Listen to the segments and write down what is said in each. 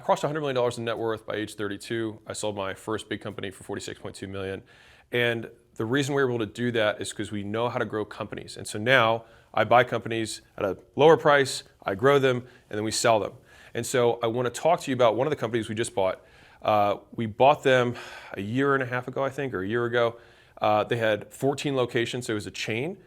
crossed $100 million in net worth by age 32. I sold my first big company for $46.2 million. And the reason we're able to do that is because we know how to grow companies. And so now I buy companies at a lower price, I grow them, and then we sell them. And so I want to talk to you about one of the companies we just bought. We bought them a year and a half ago, I think, or a year ago. They had 14 locations, so it was a chain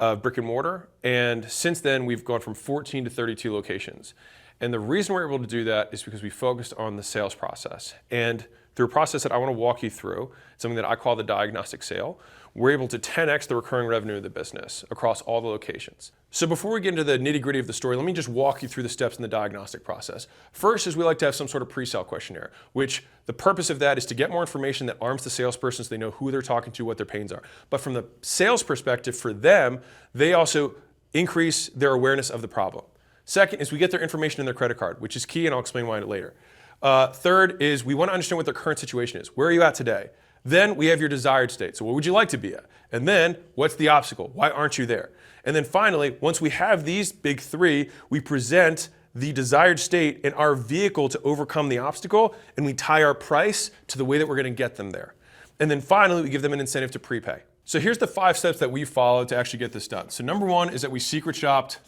of brick and mortar. And since then, we've gone from 14 to 32 locations. And the reason we're able to do that is because we focused on the sales process. And through a process that I want to walk you through, something that I call the diagnostic sale, we're able to 10x the recurring revenue of the business across all the locations. So before we get into the nitty-gritty of the story, let me just walk you through the steps in the diagnostic process. First is we like to have some sort of pre-sale questionnaire, which the purpose of that is to get more information that arms the salesperson so they know who they're talking to, what their pains are. But from the sales perspective, for them, they also increase their awareness of the problem. Second is we get their information in their credit card, which is key, and I'll explain why later. Third is we want to understand what their current situation is. Where are you at today? Then we have your desired state. So what would you like to be at? And then what's the obstacle? Why aren't you there? And then finally, once we have these big three, we present the desired state and our vehicle to overcome the obstacle, and we tie our price to the way that we're going to get them there. And then finally, we give them an incentive to prepay. So here's the 5 steps that we followed to actually get this done. So number 1 is that we secret shopped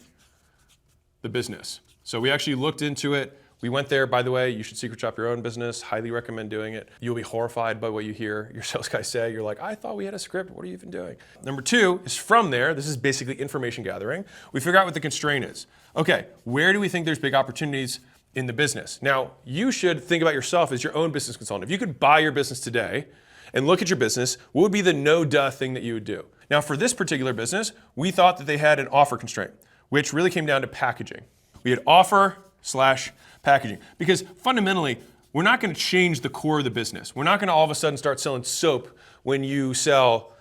the business. So we actually looked into it. We went there, by the way, you should secret shop your own business. Highly recommend doing it. You'll be horrified by what you hear your sales guy say. You're like, I thought we had a script. What are you even doing? Number 2 is from there. This is basically information gathering. We figure out what the constraint is. Okay, where do we think there's big opportunities in the business? Now, you should think about yourself as your own business consultant. If you could buy your business today and look at your business, what would be the no-duh thing that you would do? Now, for this particular business, we thought that they had an offer constraint, which really came down to packaging. We had offer/packaging. Because fundamentally, we're not going to change the core of the business. We're not going to all of a sudden start selling soap when you sell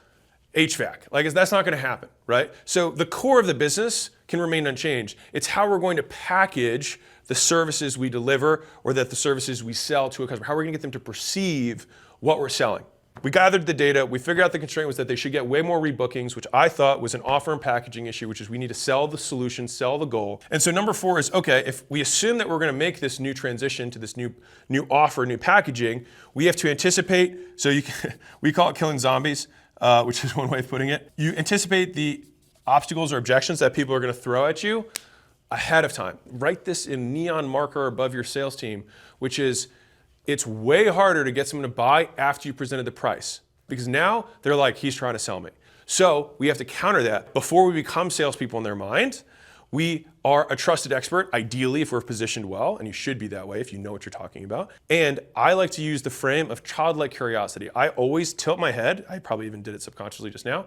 HVAC. Like, that's not going to happen, right? So the core of the business can remain unchanged. It's how we're going to package the services we deliver or that the services we sell to a customer. How we're going to get them to perceive what we're selling. We gathered the data. We figured out the constraint was that they should get way more rebookings, which I thought was an offer and packaging issue, which is we need to sell the solution, sell the goal. And so number 4 is, okay, if we assume that we're going to make this new transition to this new offer, new packaging, we have to anticipate, so we call it killing zombies, which is one way of putting it. You anticipate the obstacles or objections that people are going to throw at you ahead of time. Write this in neon marker above your sales team, which is, it's way harder to get someone to buy after you presented the price, because now they're like, he's trying to sell me. So we have to counter that. Before we become salespeople in their mind, we are a trusted expert, ideally if we're positioned well, and you should be that way if you know what you're talking about. And I like to use the frame of childlike curiosity. I always tilt my head. I probably even did it subconsciously just now.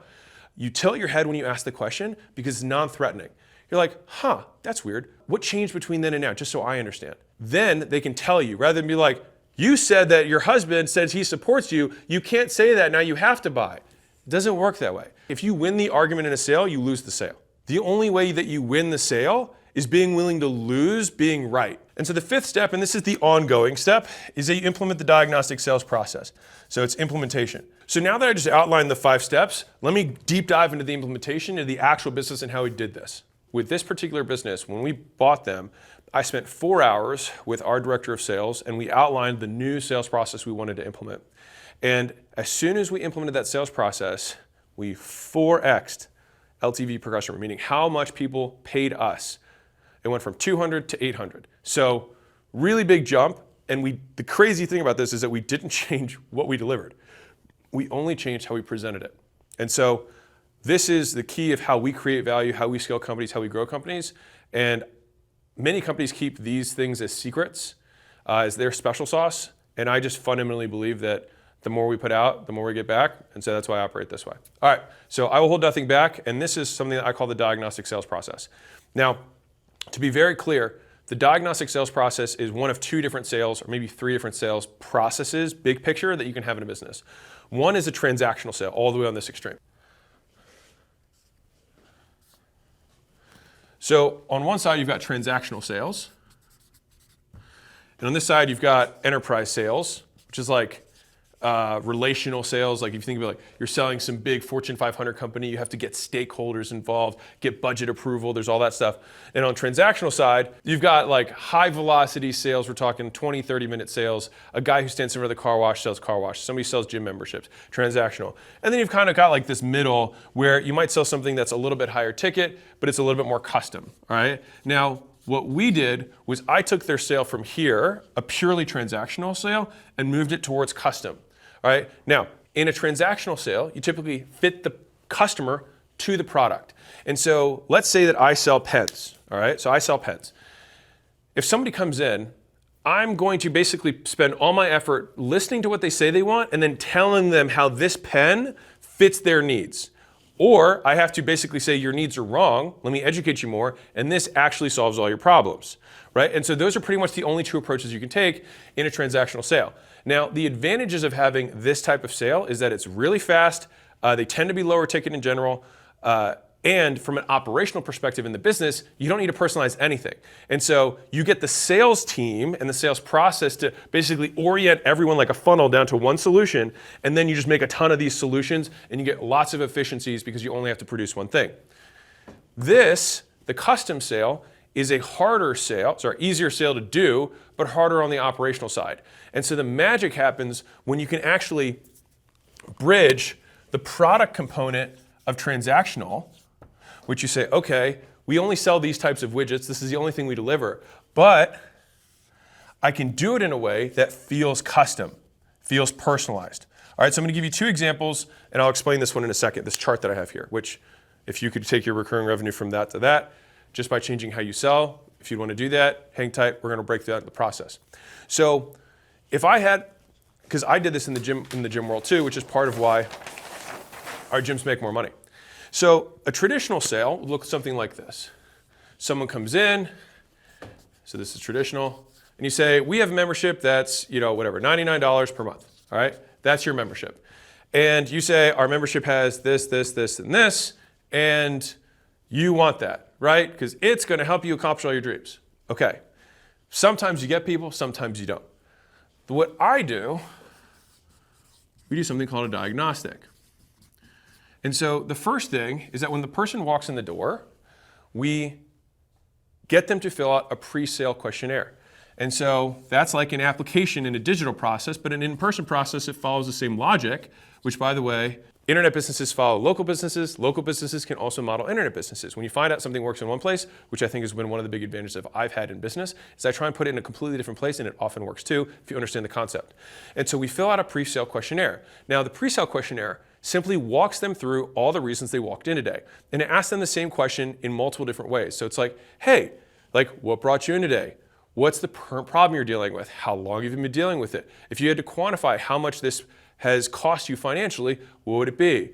You tilt your head when you ask the question because it's non-threatening. You're like, huh, that's weird. What changed between then and now, just so I understand? Then they can tell you, rather than be like, you said that your husband says he supports you. You can't say that, now you have to buy. It doesn't work that way. If you win the argument in a sale, you lose the sale. The only way that you win the sale is being willing to lose being right. And so the 5th step, and this is the ongoing step, is that you implement the diagnostic sales process. So it's implementation. So now that I just outlined the 5 steps, let me deep dive into the implementation of the actual business and how we did this. With this particular business, when we bought them, I spent 4 hours with our director of sales, and we outlined the new sales process we wanted to implement. And as soon as we implemented that sales process, we 4x'd LTV per customer, meaning how much people paid us. It went from 200 to 800. So really big jump. And the crazy thing about this is that we didn't change what we delivered. We only changed how we presented it. And so this is the key of how we create value, how we scale companies, how we grow companies. And many companies keep these things as secrets, as their special sauce. And I just fundamentally believe that the more we put out, the more we get back. And so that's why I operate this way. All right, so I will hold nothing back. And this is something that I call the diagnostic sales process. Now, to be very clear, the diagnostic sales process is one of 2 different sales, or maybe 3 different sales processes, big picture, that you can have in a business. One is a transactional sale, all the way on this extreme. So on one side, you've got transactional sales. And on this side, you've got enterprise sales, which is like relational sales. Like if you think about like you're selling some big Fortune 500 company, you have to get stakeholders involved, get budget approval, there's all that stuff. And on transactional side, you've got like high velocity sales. We're talking 20, 30-minute sales. A guy who stands in front of the car wash sells car wash. Somebody sells gym memberships, transactional. And then you've kind of got like this middle where you might sell something that's a little bit higher ticket, but it's a little bit more custom, all right? Now, what we did was I took their sale from here, a purely transactional sale, and moved it towards custom. All right. Now, in a transactional sale, you typically fit the customer to the product. And so let's say that I sell pens. All right. So I sell pens. If somebody comes in, I'm going to basically spend all my effort listening to what they say they want and then telling them how this pen fits their needs. Or I have to basically say your needs are wrong, let me educate you more, and this actually solves all your problems, right? And so those are pretty much the only two approaches you can take in a transactional sale. Now, the advantages of having this type of sale is that it's really fast, they tend to be lower ticket in general, and from an operational perspective in the business, you don't need to personalize anything. And so you get the sales team and the sales process to basically orient everyone like a funnel down to one solution, and then you just make a ton of these solutions and you get lots of efficiencies because you only have to produce one thing. This, the custom sale, is a easier sale to do, but harder on the operational side. And so the magic happens when you can actually bridge the product component of transactional, which you say, okay, we only sell these types of widgets, this is the only thing we deliver, but I can do it in a way that feels custom, feels personalized. All right, so I'm gonna give you two examples, and I'll explain this one in a second, this chart that I have here, which if you could take your recurring revenue from that to that, just by changing how you sell. If you want to do that, hang tight, we're going to break down the process. So if I had, because I did this in the gym world too, which is part of why our gyms make more money. So a traditional sale would look something like this. Someone comes in, so this is traditional, and you say, we have a membership that's, whatever, $99 per month, all right? That's your membership. And you say, our membership has this, this, this, and this, and you want that, right? Because it's going to help you accomplish all your dreams. Okay. Sometimes you get people, sometimes you don't. But what I do, we do something called a diagnostic. And so the first thing is that when the person walks in the door, we get them to fill out a pre-sale questionnaire. And so that's like an application in a digital process, but an in-person process, it follows the same logic, which, by the way, internet businesses follow local businesses. Local businesses can also model internet businesses. When you find out something works in one place, which I think has been one of the big advantages that I've had in business, is I try and put it in a completely different place, and it often works too, if you understand the concept. And so we fill out a pre-sale questionnaire. Now, the pre-sale questionnaire simply walks them through all the reasons they walked in today. And it asks them the same question in multiple different ways. So it's like, hey, what brought you in today? What's the problem you're dealing with? How long have you been dealing with it? If you had to quantify how much this has cost you financially, what would it be?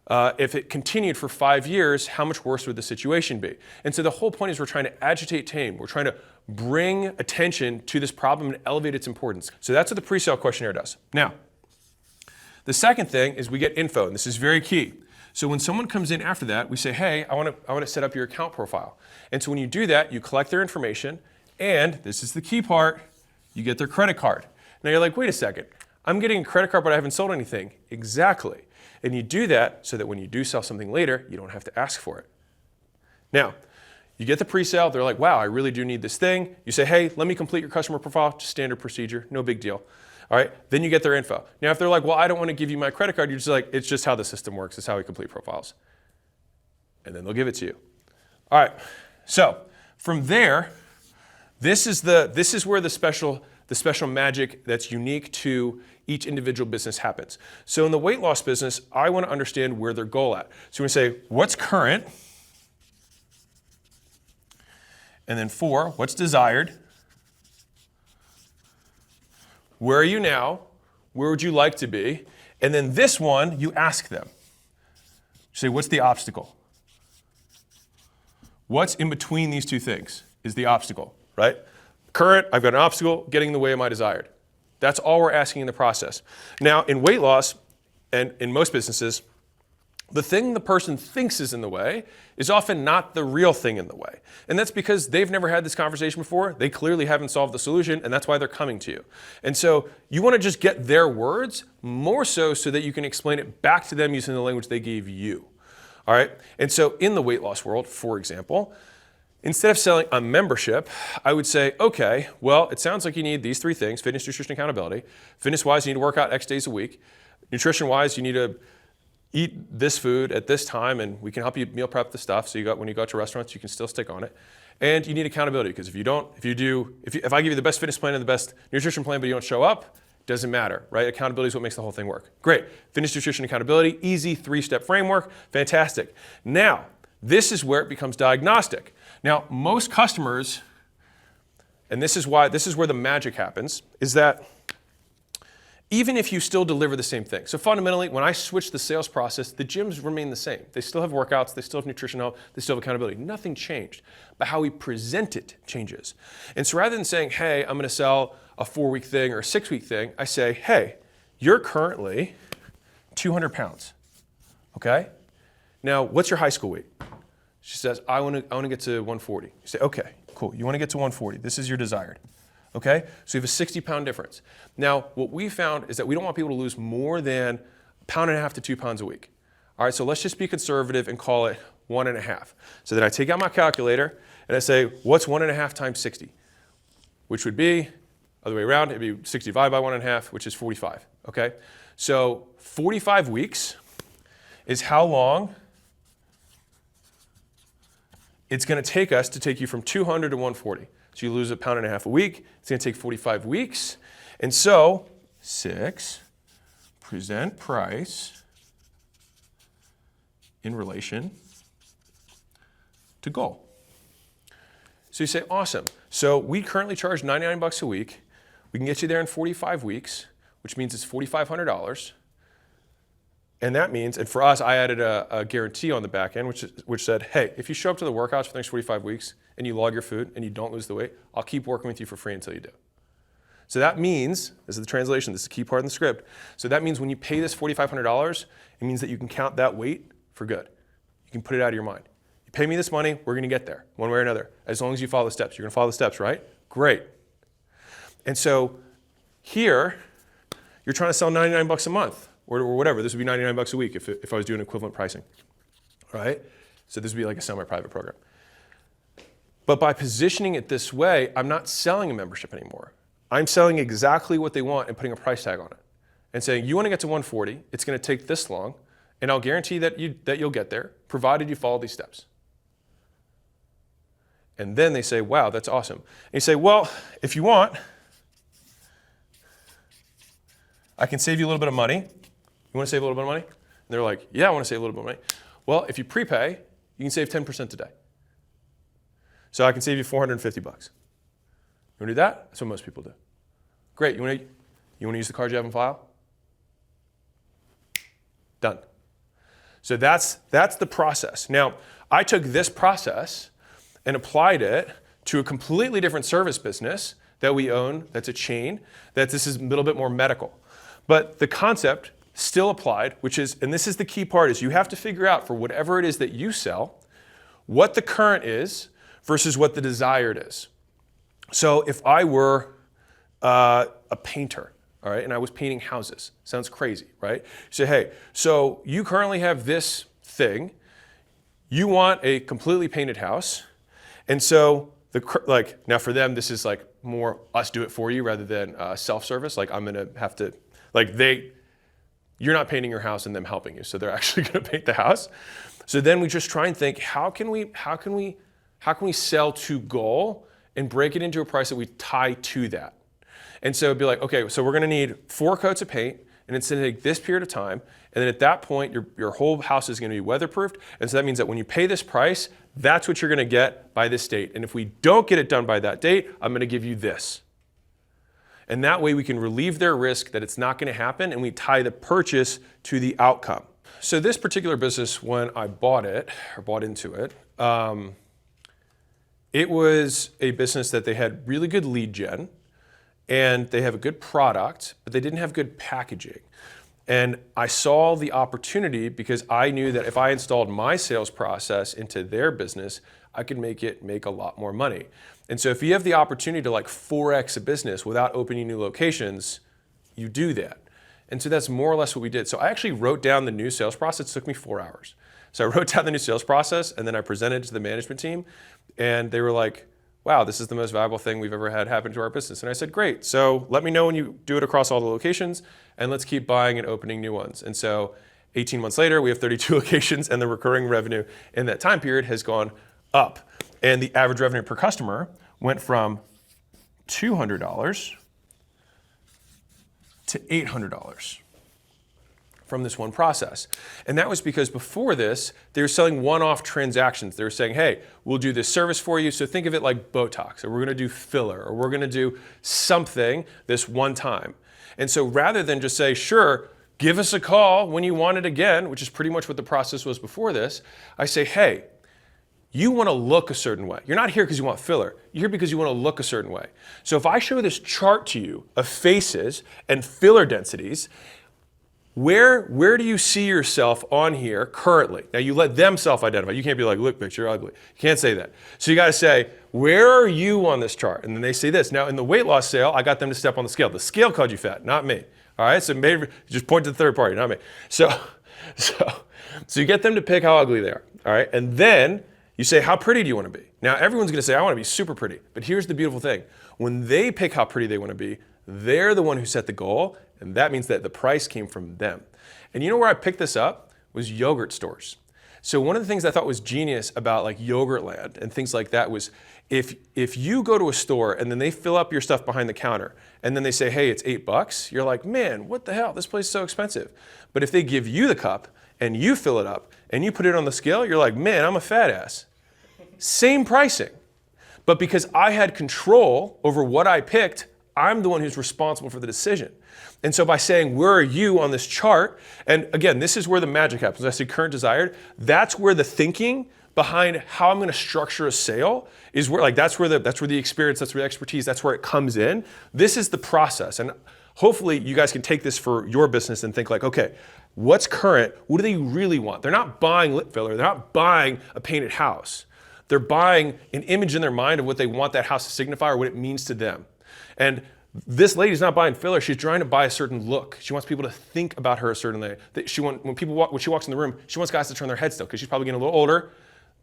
If it continued for 5 years, how much worse would the situation be? And so the whole point is we're trying to agitate tame. We're trying to bring attention to this problem and elevate its importance. So that's what the pre-sale questionnaire does. Now, the second thing is we get info, and this is very key. So when someone comes in after that, we say, hey, I want to set up your account profile. And so when you do that, you collect their information, and this is the key part, you get their credit card. Now you're like, wait a second, I'm getting a credit card, but I haven't sold anything. Exactly. And you do that so that when you do sell something later, you don't have to ask for it. Now, you get the pre-sale, they're like, wow, I really do need this thing. You say, hey, let me complete your customer profile, just standard procedure, no big deal. All right, then you get their info. Now, if they're like, well, I don't want to give you my credit card, you're just like, it's just how the system works, it's how we complete profiles. And then they'll give it to you. All right, so from there, this is where the special magic that's unique to each individual business happens. So in the weight loss business, I want to understand where their goal at. So we're going to say, what's current? And then 4, what's desired? Where are you now? Where would you like to be? And then this one, you ask them. You say, what's the obstacle? What's in between these two things is the obstacle, right? Current, I've got an obstacle getting in the way of my desired. That's all we're asking in the process. Now, in weight loss and in most businesses, the thing the person thinks is in the way is often not the real thing in the way. And that's because they've never had this conversation before. They clearly haven't solved the solution, and that's why they're coming to you. And so you want to just get their words more so that you can explain it back to them using the language they gave you. All right? And so in the weight loss world, for example, instead of selling a membership, I would say, okay, well, it sounds like you need these 3 things: fitness, nutrition, accountability. Fitness-wise, you need to work out X days a week. Nutrition-wise, you need to eat this food at this time, and we can help you meal prep the stuff so when you go out to restaurants, you can still stick on it. And you need accountability, because if I give you the best fitness plan and the best nutrition plan, but you don't show up, doesn't matter, right? Accountability is what makes the whole thing work. Great. Fitness, nutrition, accountability, easy 3-step framework, fantastic. Now, this is where it becomes diagnostic. Now, most customers, and this is where the magic happens, is that even if you still deliver the same thing. So fundamentally, when I switch the sales process, the gyms remain the same. They still have workouts, they still have nutrition help, they still have accountability. Nothing changed, but how we present it changes. And so rather than saying, hey, I'm gonna sell a 4-week thing or a 6-week thing, I say, hey, you're currently 200 pounds, okay? Now, what's your high school weight? She says, I wanna get to 140. You say, okay, cool, you wanna get to 140. This is your desired. Okay, so you have a 60-pound difference. Now, what we found is that we don't want people to lose more than 1.5 pounds to 2 pounds a week. All right, so let's just be conservative and call it 1.5. So then I take out my calculator and I say, what's 1.5 times 60? Which would be, other way around, it'd be 60 divided by 1.5, which is 45, okay? So 45 weeks is how long it's gonna take us to take you from 200 to 140. So you lose 1.5 pounds a week. It's going to take 45 weeks. And so 6, present price in relation to goal. So you say, awesome. So we currently charge $99 a week. We can get you there in 45 weeks, which means it's $4,500. And that means, and for us, I added a guarantee on the back end, which said, hey, if you show up to the workouts for the next 45 weeks and you log your food and you don't lose the weight, I'll keep working with you for free until you do. So that means, this is the translation, this is the key part in the script. So that means when you pay this $4,500, it means that you can count that weight for good. You can put it out of your mind. You pay me this money, we're gonna get there, one way or another, as long as you follow the steps. You're gonna follow the steps, right? Great. And so here, you're trying to sell $99 a month. Or whatever, this would be $99 a week if I was doing equivalent pricing, right? So this would be like a semi-private program. But by positioning it this way, I'm not selling a membership anymore. I'm selling exactly what they want and putting a price tag on it. And saying, you wanna get to 140, it's gonna take this long, and I'll guarantee that you'll get there, provided you follow these steps. And then they say, wow, that's awesome. And you say, well, if you want, I can save you a little bit of money. You want to save a little bit of money? And they're like, yeah, I want to save a little bit of money. Well, if you prepay, you can save 10% today. So I can save you $450. You want to do that? That's what most people do. Great. You want to use the card you have in file? Done. So that's the process. Now, I took this process and applied it to a completely different service business that we own, that's a chain, that this is a little bit more medical. But the concept still applied, which is, and this is the key part, is you have to figure out for whatever it is that you sell, what the current is versus what the desired is. So if I were a painter, all right, and I was painting houses, sounds crazy, right? You say, hey, so you currently have this thing, you want a completely painted house, and so now for them, this is like more us do it for you rather than self-service. Like I'm gonna have to, you're not painting your house and them helping you, so they're actually going to paint the house. So then we just try and think, how can we sell to goal and break it into a price that we tie to that? And so it'd be like, okay, so we're going to need 4 coats of paint, and it's going to take this period of time, and then at that point, your whole house is going to be weatherproofed, and so that means that when you pay this price, that's what you're going to get by this date. And if we don't get it done by that date, I'm going to give you this. And that way we can relieve their risk that it's not going to happen, and we tie the purchase to the outcome. So this particular business, when I bought it, or bought into it, it was a business that they had really good lead gen, and they have a good product, but they didn't have good packaging. And I saw the opportunity because I knew that if I installed my sales process into their business, I could make a lot more money. And so if you have the opportunity to like 4x a business without opening new locations, you do that. And so that's more or less what we did. So I actually wrote down the new sales process. It took me 4 hours. So I wrote down the new sales process and then I presented it to the management team and they were like, wow, this is the most valuable thing we've ever had happen to our business. And I said, great. So let me know when you do it across all the locations and let's keep buying and opening new ones. And so 18 months later, we have 32 locations and the recurring revenue in that time period has gone up. And the average revenue per customer went from $200 to $800 from this one process. And that was because before this, they were selling one-off transactions. They were saying, hey, we'll do this service for you. So think of it like Botox, or we're gonna do filler, or we're gonna do something this one time. And so rather than just say, sure, give us a call when you want it again, which is pretty much what the process was before this, I say, hey, you want to look a certain way. You're not here because you want filler. You're here because you want to look a certain way. So if I show this chart to you of faces and filler densities, where do you see yourself on here currently? Now you let them self-identify. You can't be like, look, bitch, you're ugly. You can't say that. So you got to say, where are you on this chart? And then they say this. Now in the weight loss sale, I got them to step on the scale. The scale called you fat, not me. All right, so maybe just point to the third party, not me. So you get them to pick how ugly they are. All right, and then you say, how pretty do you want to be? Now, everyone's going to say, I want to be super pretty. But here's the beautiful thing. When they pick how pretty they want to be, they're the one who set the goal, and that means that the price came from them. And you know where I picked this up? Was yogurt stores. So one of the things I thought was genius about like Yogurtland and things like that was if you go to a store and then they fill up your stuff behind the counter and then they say, hey, it's $8, you're like, man, what the hell? This place is so expensive. But if they give you the cup and you fill it up and you put it on the scale, you're like, man, I'm a fat ass. Same pricing. But because I had control over what I picked, I'm the one who's responsible for the decision. And so by saying, where are you on this chart? And again, this is where the magic happens. I say current desired. That's where the thinking behind how I'm going to structure a sale is where, like, that's where the experience, that's where the expertise, that's where it comes in. This is the process. And hopefully you guys can take this for your business and think like, okay, what's current? What do they really want? They're not buying lip filler. They're not buying a painted house. They're buying an image in their mind of what they want that house to signify or what it means to them. And this lady's not buying filler. She's trying to buy a certain look. She wants people to think about her a certain way. When she walks in the room, she wants guys to turn their heads still because she's probably getting a little older.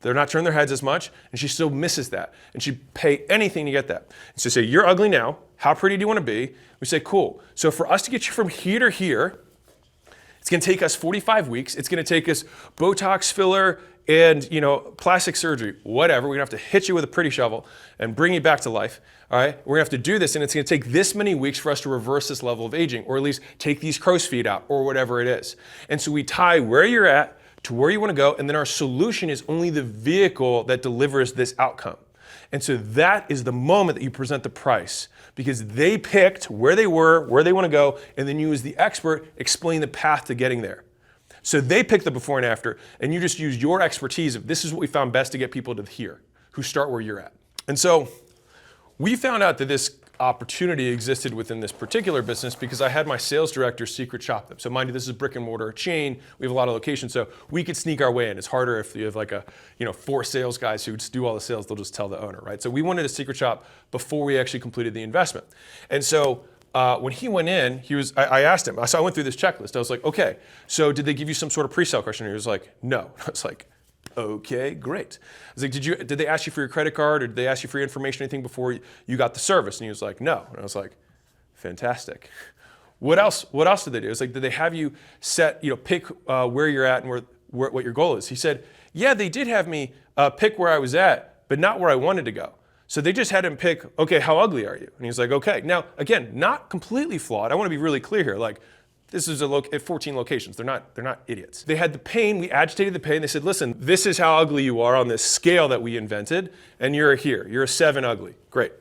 They're not turning their heads as much, and she still misses that. And she'd pay anything to get that. And so say, you're ugly now. How pretty do you want to be? We say, cool. So for us to get you from here to here, it's going to take us 45 weeks. It's going to take us Botox, filler, and plastic surgery, whatever. We're going to have to hit you with a pretty shovel and bring you back to life. All right, we're going to have to do this, and it's going to take this many weeks for us to reverse this level of aging, or at least take these crow's feet out, or whatever it is. And so we tie where you're at to where you want to go, and then our solution is only the vehicle that delivers this outcome. And so that is the moment that you present the price, because they picked where they were, where they want to go, and then you as the expert explain the path to getting there. So they picked the before and after, and you just use your expertise of this is what we found best to get people to here, who start where you're at. And so we found out that this opportunity existed within this particular business because I had my sales director secret shop them. So mind you, this is a brick and mortar chain. We have a lot of locations, so we could sneak our way in. It's harder if you have like 4 sales guys who just do all the sales. They'll just tell the owner, right? So we wanted a secret shop before we actually completed the investment. And so when he went in, I asked him. So I went through this checklist. I was like, okay, so did they give you some sort of pre-sale question? He was like, no. I was like, okay, great. I was like, did they ask you for your credit card, or did they ask you for your information, anything before you got the service? And he was like, no. And I was like, fantastic. What else did they do? It was like, did they have you pick where you're at and what your goal is? He said, yeah, they did have me pick where I was at, but not where I wanted to go. So they just had him pick, okay, how ugly are you? And he's like, okay. Now, again, not completely flawed. I want to be really clear here. Like, this is at 14 locations. They're not idiots. They had the pain. We agitated the pain. They said, listen, this is how ugly you are on this scale that we invented, and you're here. You're a 7 ugly. Great.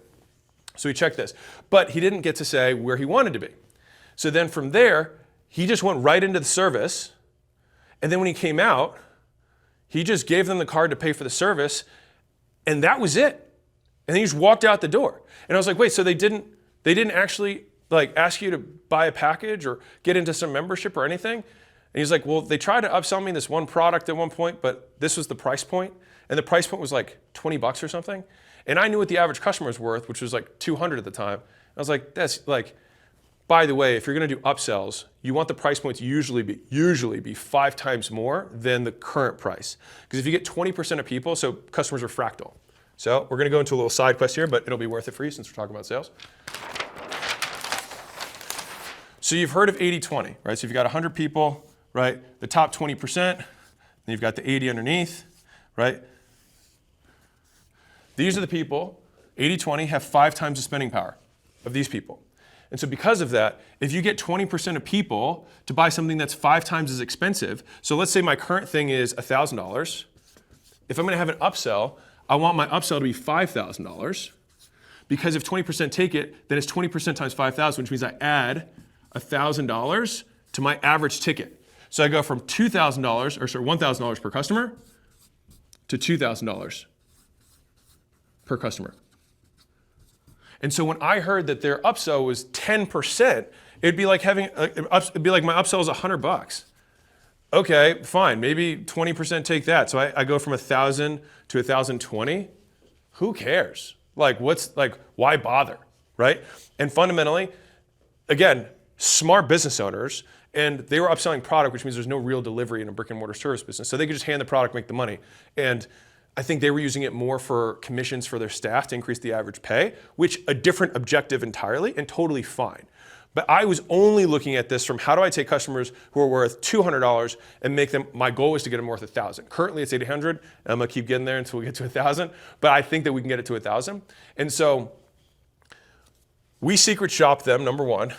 So he checked this. But he didn't get to say where he wanted to be. So then from there, he just went right into the service. And then when he came out, he just gave them the card to pay for the service, and that was it. And then he just walked out the door. And I was like, wait, so they didn't actually like ask you to buy a package or get into some membership or anything? And he's like, well, they tried to upsell me this one product at one point, but this was the price point. And the price point was like 20 bucks or something. And I knew what the average customer was worth, which was like 200 at the time. I was like, that's like, by the way, if you're gonna do upsells, you want the price point to usually be 5 times more than the current price. Because if you get 20% of people, so customers are fractal. So we're gonna go into a little side quest here, but it'll be worth it for you since we're talking about sales. So you've heard of 80-20, right? So you've got 100 people, right? The top 20%, then you've got the 80 underneath, right? These are the people, 80-20, have 5 times the spending power of these people. And so because of that, if you get 20% of people to buy something that's 5 times as expensive, so let's say my current thing is $1,000. If I'm gonna have an upsell, I want my upsell to be $5,000, because if 20% take it, then it's 20% times 5,000, which means I add $1,000 to my average ticket. So I go from $2,000, or sorry, $1,000 per customer to $2,000 per customer. And so when I heard that their upsell was 10%, it'd be like my upsell is $100. Okay, fine, maybe 20% take that. So I go from 1,000 to 1,020. Who cares? Like, why bother, right? And fundamentally, again, smart business owners, and they were upselling product, which means there's no real delivery in a brick and mortar service business. So they could just hand the product, make the money. And I think they were using it more for commissions for their staff to increase the average pay, which a different objective entirely and totally fine. But I was only looking at this from how do I take customers who are worth $200 and make them, my goal is to get them worth 1,000. Currently it's 800, and I'm gonna keep getting there until we get to 1,000, but I think that we can get it to 1,000. And so we secret shop them, number one,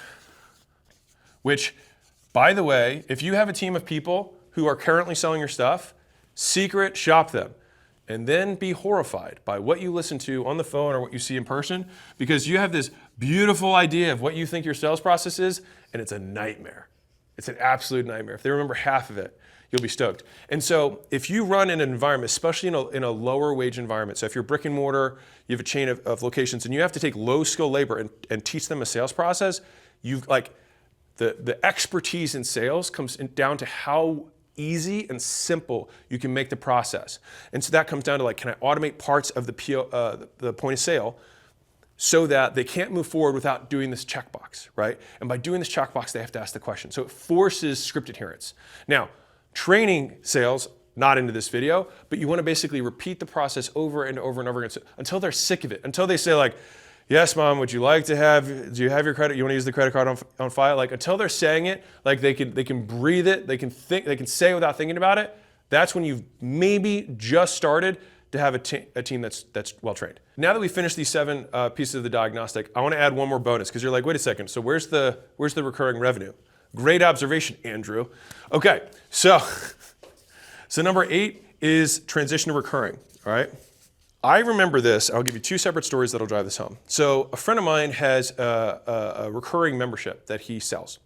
which, by the way, if you have a team of people who are currently selling your stuff, secret shop them. And then be horrified by what you listen to on the phone or what you see in person, because you have this beautiful idea of what you think your sales process is, and it's a nightmare. It's an absolute nightmare. If they remember half of it, you'll be stoked. And so if you run in an environment, especially in a lower wage environment, so if you're brick and mortar, you have a chain of locations, and you have to take low skill labor and teach them a sales process, you've like, the expertise in sales comes down to how easy and simple you can make the process. And so that comes down to like, can I automate parts of the point of sale so that they can't move forward without doing this checkbox, right? And by doing this checkbox, they have to ask the question. So it forces script adherence. Now, training sales, not into this video, but you want to basically repeat the process over and over and over again until they're sick of it, until they say like, yes, mom, would you like to have, do you have your credit, you want to use the credit card on file? Like until they're saying it, like they can breathe it, they can think, they can say it without thinking about it. That's when you've maybe just started to have a team that's well trained. Now that we finished these 7 pieces of the diagnostic, I want to add one more bonus, because you're like, wait a second, so where's the recurring revenue? Great observation, Andrew. Okay, so number 8 is transition to recurring, all right? I remember this. I'll give you 2 separate stories that'll drive this home. So a friend of mine has a recurring membership that he sells.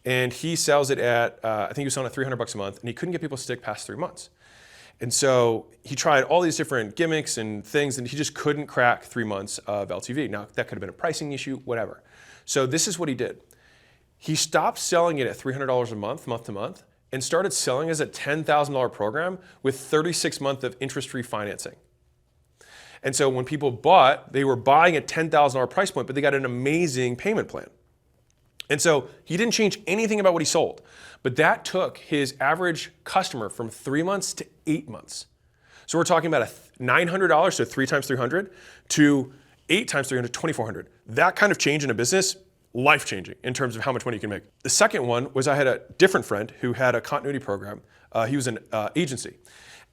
And he sells it at, I think he was selling at $300 a month, and he couldn't get people to stick past 3 months. And so he tried all these different gimmicks and things, and he just couldn't crack 3 months of LTV. Now, that could have been a pricing issue, whatever. So this is what he did. He stopped selling it at $300 a month, month to month, and started selling as a $10,000 program with 36 months of interest-free financing. And so when people bought, they were buying at $10,000 price point, but they got an amazing payment plan. And so he didn't change anything about what he sold, but that took his average customer from 3 months to 8 months. So we're talking about $900, so 3 times 300, to 8 times 300, 2,400. That kind of change in a business, life-changing in terms of how much money you can make. The second one was I had a different friend who had a continuity program. He was an agency.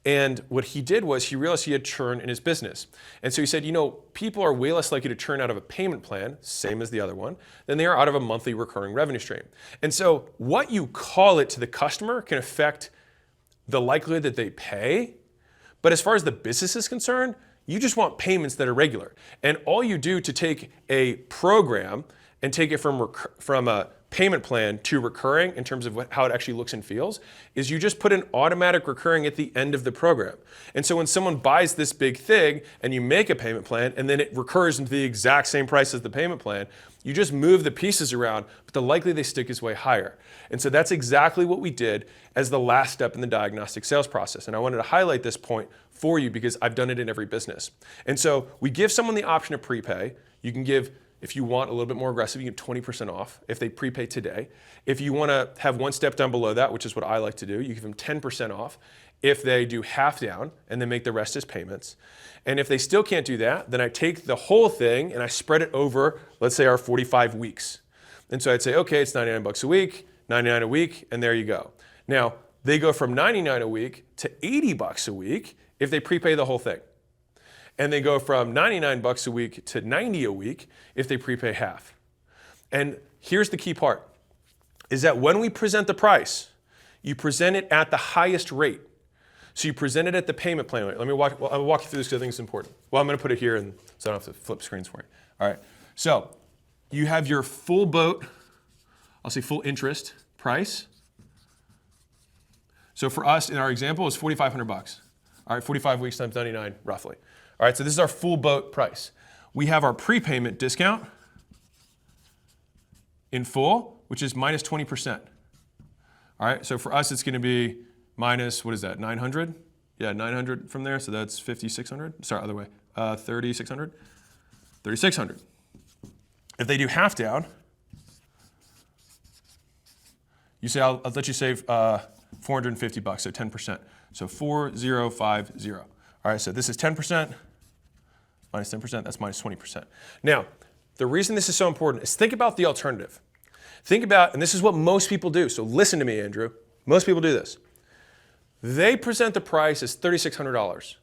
And what he did was he realized he had churn in his business. And so he said, you know, people are way less likely to churn out of a payment plan, same as the other one, than they are out of a monthly recurring revenue stream. And so what you call it to the customer can affect the likelihood that they pay. But as far as the business is concerned, you just want payments that are regular. And all you do to take a program and take it from a payment plan to recurring in terms of how it actually looks and feels is you just put an automatic recurring at the end of the program. And so when someone buys this big thing and you make a payment plan and then it recurs into the exact same price as the payment plan, You just move the pieces around, but the likelihood they stick is way higher. And so that's exactly what we did as the last step in the diagnostic sales process. And I wanted to highlight this point for you because I've done it in every business. And so we give someone the option of prepay. You can give, if you want a little bit more aggressive, you get 20% off if they prepay today. If you want to have one step down below that, which is what I like to do, you give them 10% off if they do half down and then make the rest as payments. And if they still can't do that, then I take the whole thing and I spread it over, let's say, our 45 weeks. And so I'd say, okay, it's 99 bucks a week, 99 a week, and there you go. Now, they go from 99 a week to 80 bucks a week if they prepay the whole thing. And they go from 99 bucks a week to 90 a week if they prepay half. And here's the key part, is that when we present the price, you present it at the highest rate. So you present it at the payment plan rate. I'll walk you through this because I think it's important. Well, I'm going to put it here and so I don't have to flip screens for you. All right. So you have your full boat, I'll say full interest price. So for us, in our example, it's 4,500 bucks. All right, 45 weeks times 99, roughly. All right, so this is our full boat price. We have our prepayment discount in full, which is minus 20%. All right, so for us, it's going to be minus, what is that, 900? Yeah, 900 from there, so that's 5,600. Sorry, other way, 3,600. 3,600. If they do half down, you say, I'll let you save 450 bucks, so 10%. So 4,050. All right, so this is 10%, minus 10%, that's minus 20%. Now, the reason this is so important is think about the alternative. Think about, and this is what most people do, so listen to me, Andrew. Most people do this. They present the price as $3,600.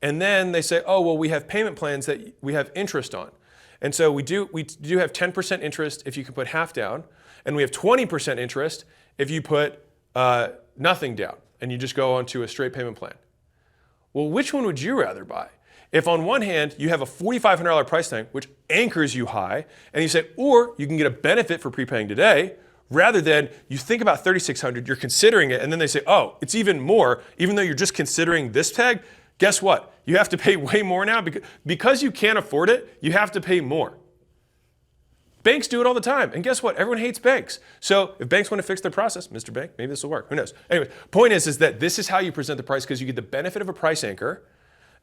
And then they say, oh, well, we have payment plans that we have interest on. And so we do have 10% interest if you can put half down, and we have 20% interest if you put nothing down, and you just go onto a straight payment plan. Well, which one would you rather buy? If on one hand, you have a $4,500 price tag, which anchors you high, and you say, or you can get a benefit for prepaying today, rather than you think about $3,600, you're considering it, and then they say, oh, it's even more, even though you're just considering this tag, guess what? You have to pay way more now because you can't afford it, you have to pay more. Banks do it all the time, and guess what? Everyone hates banks. So if banks want to fix their process, Mr. Bank, maybe this will work, who knows? Anyway, point is that this is how you present the price because you get the benefit of a price anchor,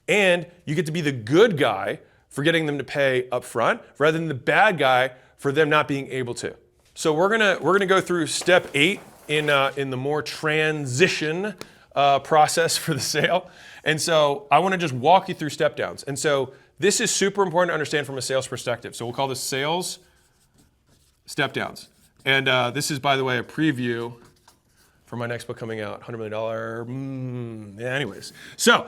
and you get to be the good guy for getting them to pay up front rather than the bad guy for them not being able to. So we're gonna go through step 8 in the more transition process for the sale. And so I want to just walk you through step downs. And so this is super important to understand from a sales perspective. So we'll call this sales step downs. And this is, by the way, a preview for my next book coming out, $100 million. Yeah, anyways. So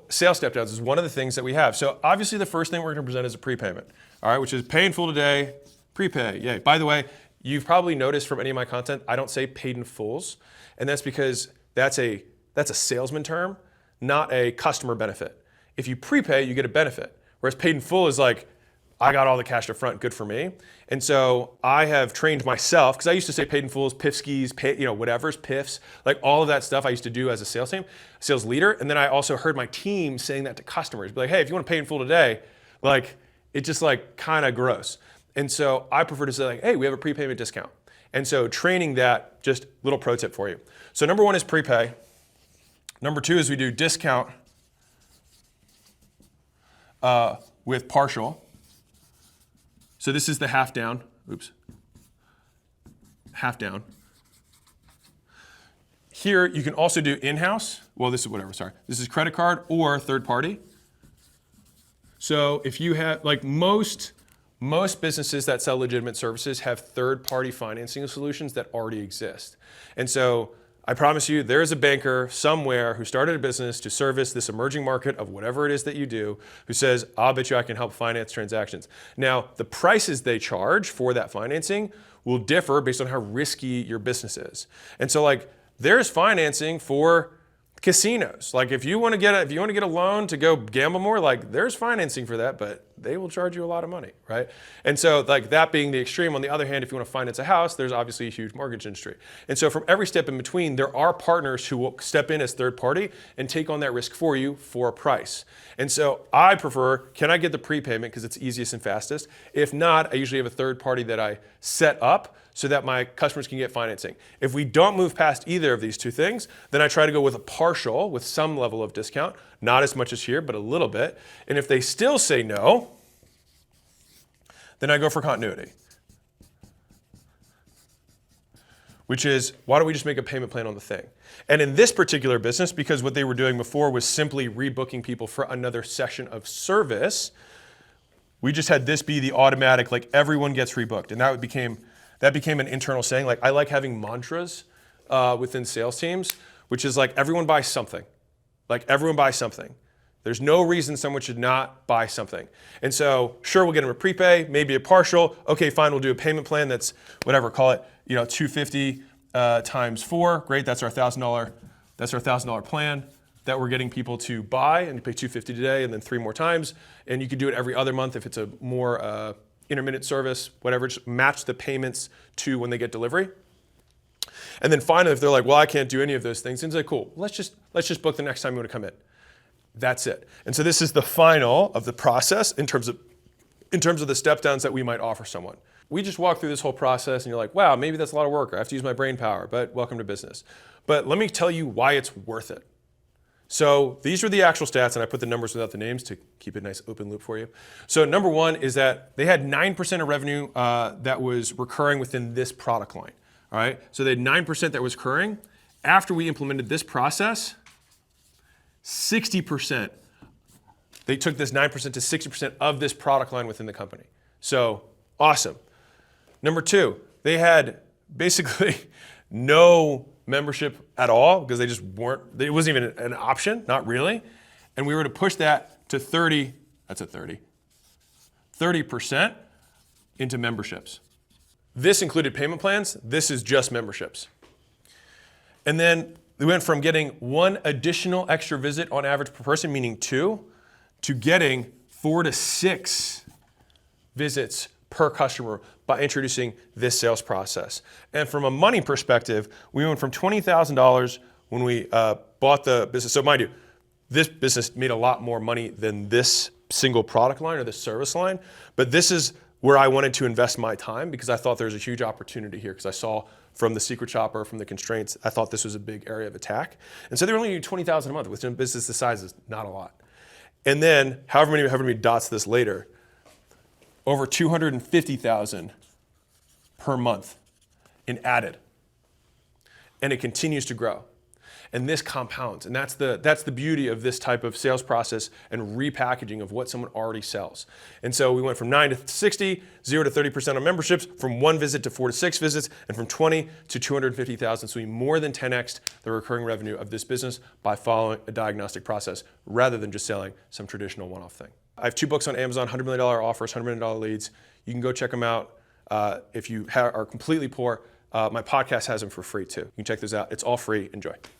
sales step downs is one of the things that we have. So obviously the first thing we're going to present is a prepayment, all right, which is pay in full today, prepay. Yay. By the way, you've probably noticed from any of my content, I don't say paid in fulls, and that's because that's a salesman term, not a customer benefit. If you prepay, you get a benefit, whereas paid in full is like, I got all the cash up front, good for me. And so I have trained myself, because I used to say paid in fulls, PIF skis, whatever's PIFs, like all of that stuff I used to do as a sales leader. And then I also heard my team saying that to customers, be like, hey, if you want to pay in full today, like it's just like kind of gross. And so I prefer to say like, hey, we have a prepayment discount. And so training that, just little pro tip for you. So number 1 is prepay. Number 2 is we do discount with partial. So this is the half down. Oops. Half down. Here you can also do in-house. Well, this is whatever, sorry. This is credit card or third party. So if you have, like most businesses that sell legitimate services have third-party financing solutions that already exist. And so I promise you, there is a banker somewhere who started a business to service this emerging market of whatever it is that you do, who says, I'll bet you I can help finance transactions. Now, the prices they charge for that financing will differ based on how risky your business is. And so like, there's financing for casinos. Like if you want to get a loan to go gamble more, like there's financing for that, but they will charge you a lot of money, right? And so like that being the extreme, on the other hand, if you want to finance a house, there's obviously a huge mortgage industry. And so from every step in between, there are partners who will step in as third party and take on that risk for you for a price. And so I prefer, can I get the prepayment because it's easiest and fastest? If not, I usually have a third party that I set up so that my customers can get financing. If we don't move past either of these two things, then I try to go with a partial with some level of discount, not as much as here, but a little bit. And if they still say no, then I go for continuity. Which is, why don't we just make a payment plan on the thing? And in this particular business, because what they were doing before was simply rebooking people for another session of service, we just had this be the automatic, like everyone gets rebooked. And that became an internal saying. Like I like having mantras within sales teams, which is like everyone buys something. Like everyone buys something. There's no reason someone should not buy something. And so sure, we'll get them a prepay, maybe a partial. Okay, fine, we'll do a payment plan that's whatever, call it, $250 times 4. Great, that's our $1,000 plan that we're getting people to buy, and you pay $250 today and then 3 more times. And you can do it every other month if it's a more intermittent service, whatever, just match the payments to when they get delivery. And then finally, if they're like, well, I can't do any of those things, then it's like, cool, let's just book the next time you want to come in. That's it. And so this is the final of the process in terms of the step downs that we might offer someone. We just walk through this whole process and you're like, wow, maybe that's a lot of work, or I have to use my brain power, but welcome to business. But let me tell you why it's worth it. So these are the actual stats, and I put the numbers without the names to keep it a nice open loop for you. So number one is that they had 9% of revenue that was recurring within this product line. All right, so they had 9% that was recurring. After we implemented this process, 60%, they took this 9% to 60% of this product line within the company. So awesome. Number two, they had basically no membership at all because they just weren't, it wasn't even an option, not really. And we were to push that to 30% into memberships. This included payment plans. This is just memberships. And then we went from getting 1 additional extra visit on average per person, meaning 2, to getting 4 to 6 visits per customer by introducing this sales process. And from a money perspective, we went from $20,000 when we bought the business. So mind you, this business made a lot more money than this single product line or this service line, but this is where I wanted to invest my time because I thought there was a huge opportunity here because I saw from the secret shopper, from the constraints, I thought this was a big area of attack. And so they were only doing $20,000 a month, which in a business this size is not a lot. And then however many dots this later, over $250,000 per month in added. And it continues to grow. And this compounds. And that's the beauty of this type of sales process and repackaging of what someone already sells. And so we went from 9 to 60, 0 to 30% on memberships, from 1 visit to 4 to 6 visits, and from 20 to 250,000. So we more than 10x'd the recurring revenue of this business by following a diagnostic process rather than just selling some traditional one-off thing. I have 2 books on Amazon, $100 million offers, $100 million leads. You can go check them out. If you are completely poor, my podcast has them for free too. You can check those out. It's all free. Enjoy.